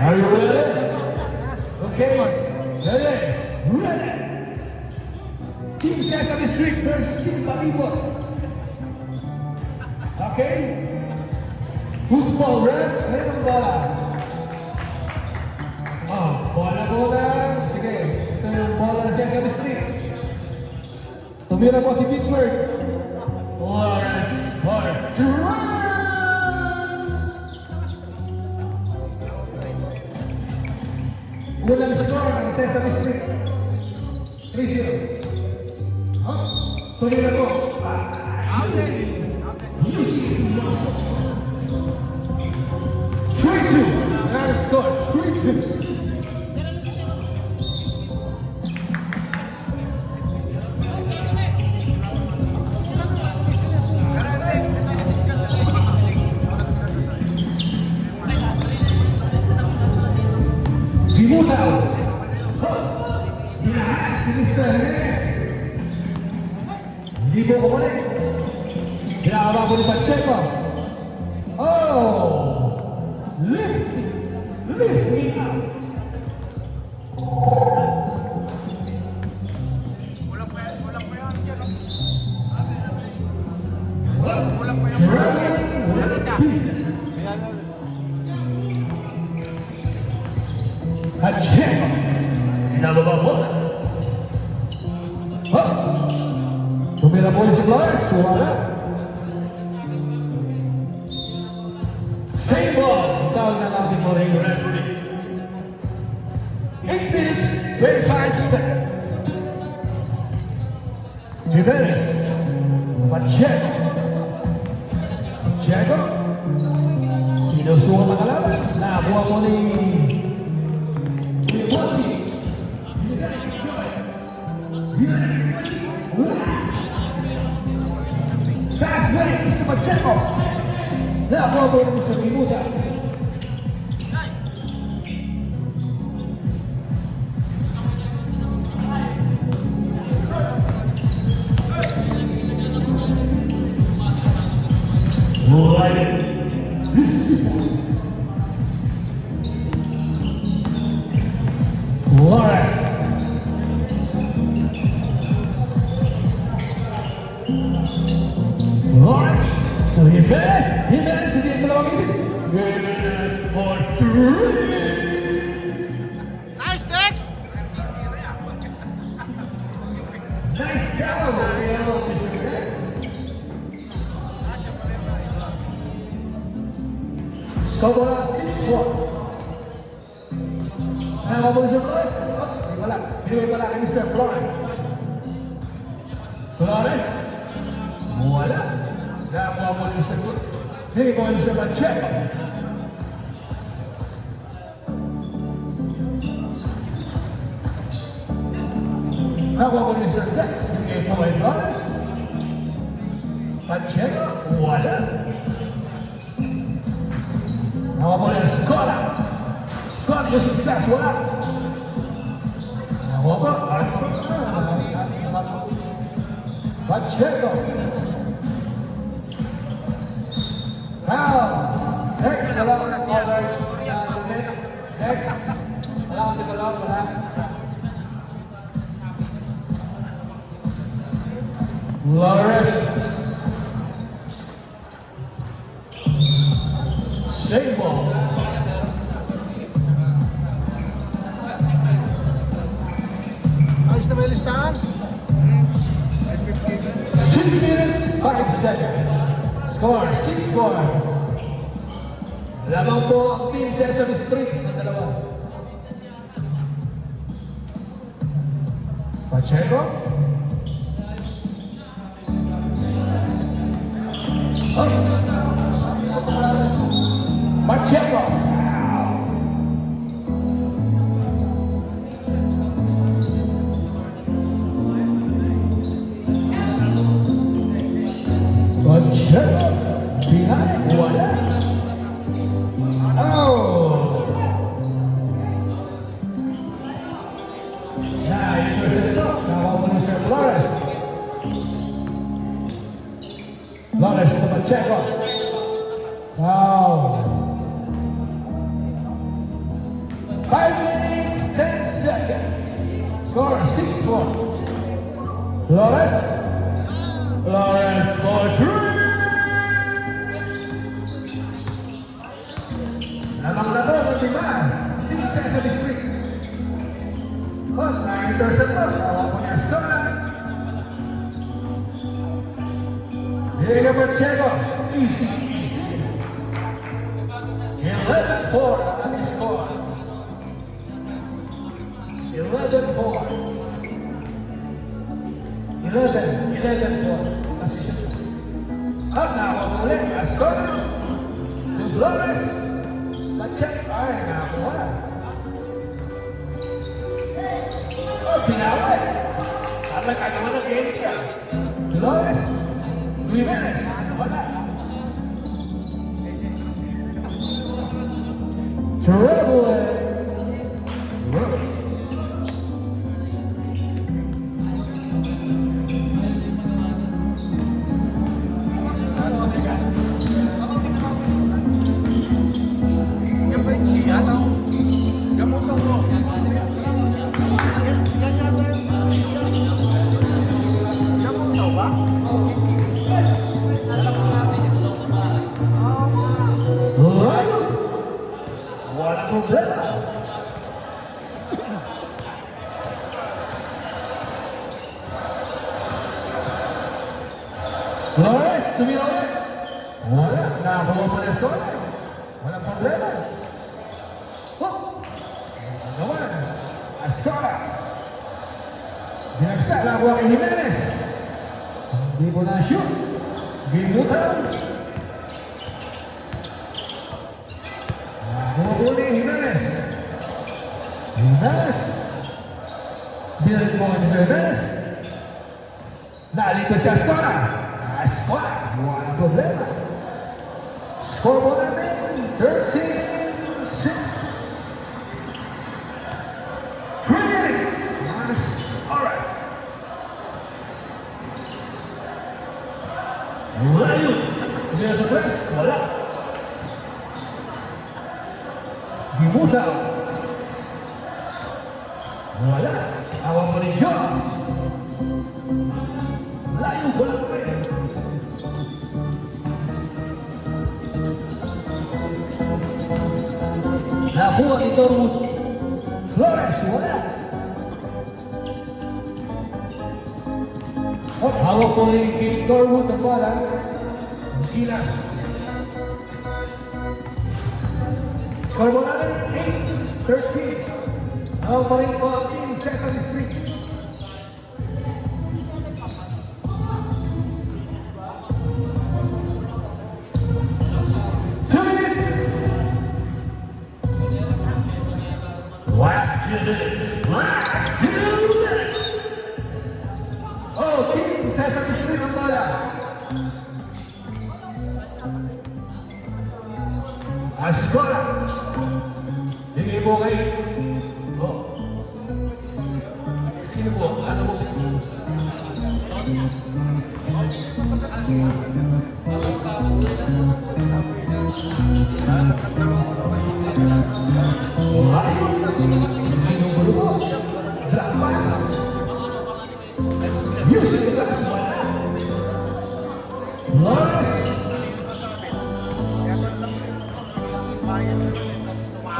Are you ready? Okay. Ready? Ready. Team Sesame Street versus Team Palibot. Okay? Who's ball, red? Red ang bola. Bola. Sige. Ito yung bola ng Sesame Street. Tumira po si Bitward. Unang score ng Sesame Street. 3-0. Tumira po. Music is muscle. 3-2. Another score. 3-2. Dimutaw. Dinahas si Mr. Hernandez. Hindi mo kumalik. Ginagawa ko ni Pacheco. Lift me up. Kulang pa yan dyan. Kulang pa yan. Kulang isa. Pacheco. Inababa mo. Tumira po si Flores. Wala. Same ball. Tawag na natin po rin yung referee. 8 minutes, 25 seconds. Jimenez. Pacheco. Sinusuka na kalaban. Nabuha mo ni fast break, Mr. Pacheco. Nakuha po ni Mr. Bimuda. Flores. Flores to Jimenez. Jimenez hindi ang dalawang isip. Jimenez for 3. Nice, Dex! Nice down. Mr. Jimenez. Score 6-4. Nakakabuli siya Flores. Wala. Binigay pala kay Mr. Flores. Flores. Wala. Nakakuha po ni Mr. Flores. Binigay po ni Mr. Pacheco. Nakakuha po ni Mr. Dex. Binigay po kay Flores. Pacheco. Wala. Nakakuha po ni Escola. Scott, this is best. Wala. Nakuha po. Pacheco. Now, next. Wala ko na cover. Next. Wala ko na cover. Wala. Flores. Save ball. Ayos na ba yung listahan? 6 minutes, 5 seconds. Score, 6-4. Lamang po ang Team Sesame Street na dalawa. Pacheco. Pacheco. Pacheco. Behind. Wala. Ito sa ito. Nakuha mo ni Sir Flores. Flores to Pacheco. Wow. 5 minutes, 10 seconds. Score 6-4. Flores. Flores for 3. Lamang na to, diba? Team Sesame Street. Kontra, interceptor. Tawa po niya, Stola. Diego Pacheco. Easy, easy. 11-4 ang score. 11-4. 11-4. Position. Up now, ulit. Ascona. Flores. Pacheco. Ay, nakakuha. Oh, pinaway. At nagkagawa ng game niya. Flores. Jimenez. Wala. Terrible. Yan ba yung Gian? Gamutan mo. Yan yata yung gamutan ba? Layo. Walang problema. Flores, tumira ulit. Wala, nakakuha mo na score. Walang problema. Oh. Naman. Ascona. Binagsak, nakakuha kay Jimenez. Hindi po na-shoot. Gimutan. Bumabuli Jimenez. Jimenez. Binalik mo ang Jimenez. Naalito si Ascona. Ascona. Walang problema. Score mo natin. 13-6. 3 minutes. Mas oras. Layo. Hindi sa press. Wala. Gimuta. Wala. Awang mo rin siya. Layo ko lang pa eh. Nakuha ni Torwood. Flores, wala. Oh, hawak po rin kay Torwood ang bala. Gilas. Score mo natin 8-13. Hawak po rin po ang Team Sesame Street. Last 2 minutes. Oh, Team Sesame Street ang bala. Ascona. Hindi po kay... Oh. Sino po? Ano po?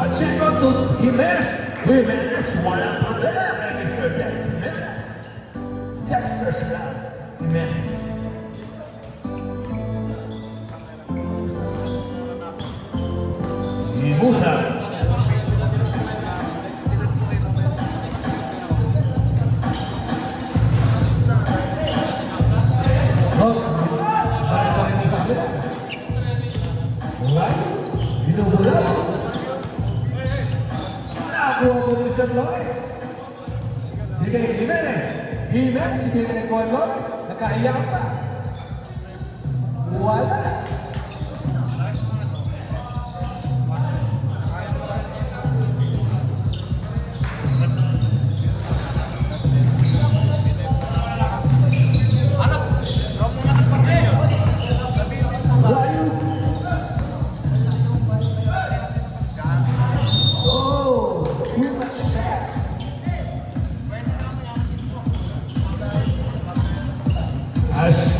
Pacheco to Jimenez. Jimenez, walang problema. Mr. Des Jimenez. Yes, first round. Jimenez. Gimuta. Flores. Bigay ni Jimenez. Jimenez, ibigay ko ang Flores. Nakahiyak pa. Wala.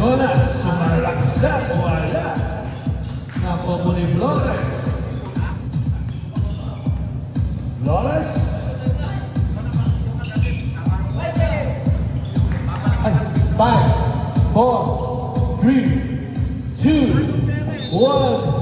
Zona, sumalaksak, wala. Napopo ni Flores. Flores. Ay, 5, 4, 3, 2, 1.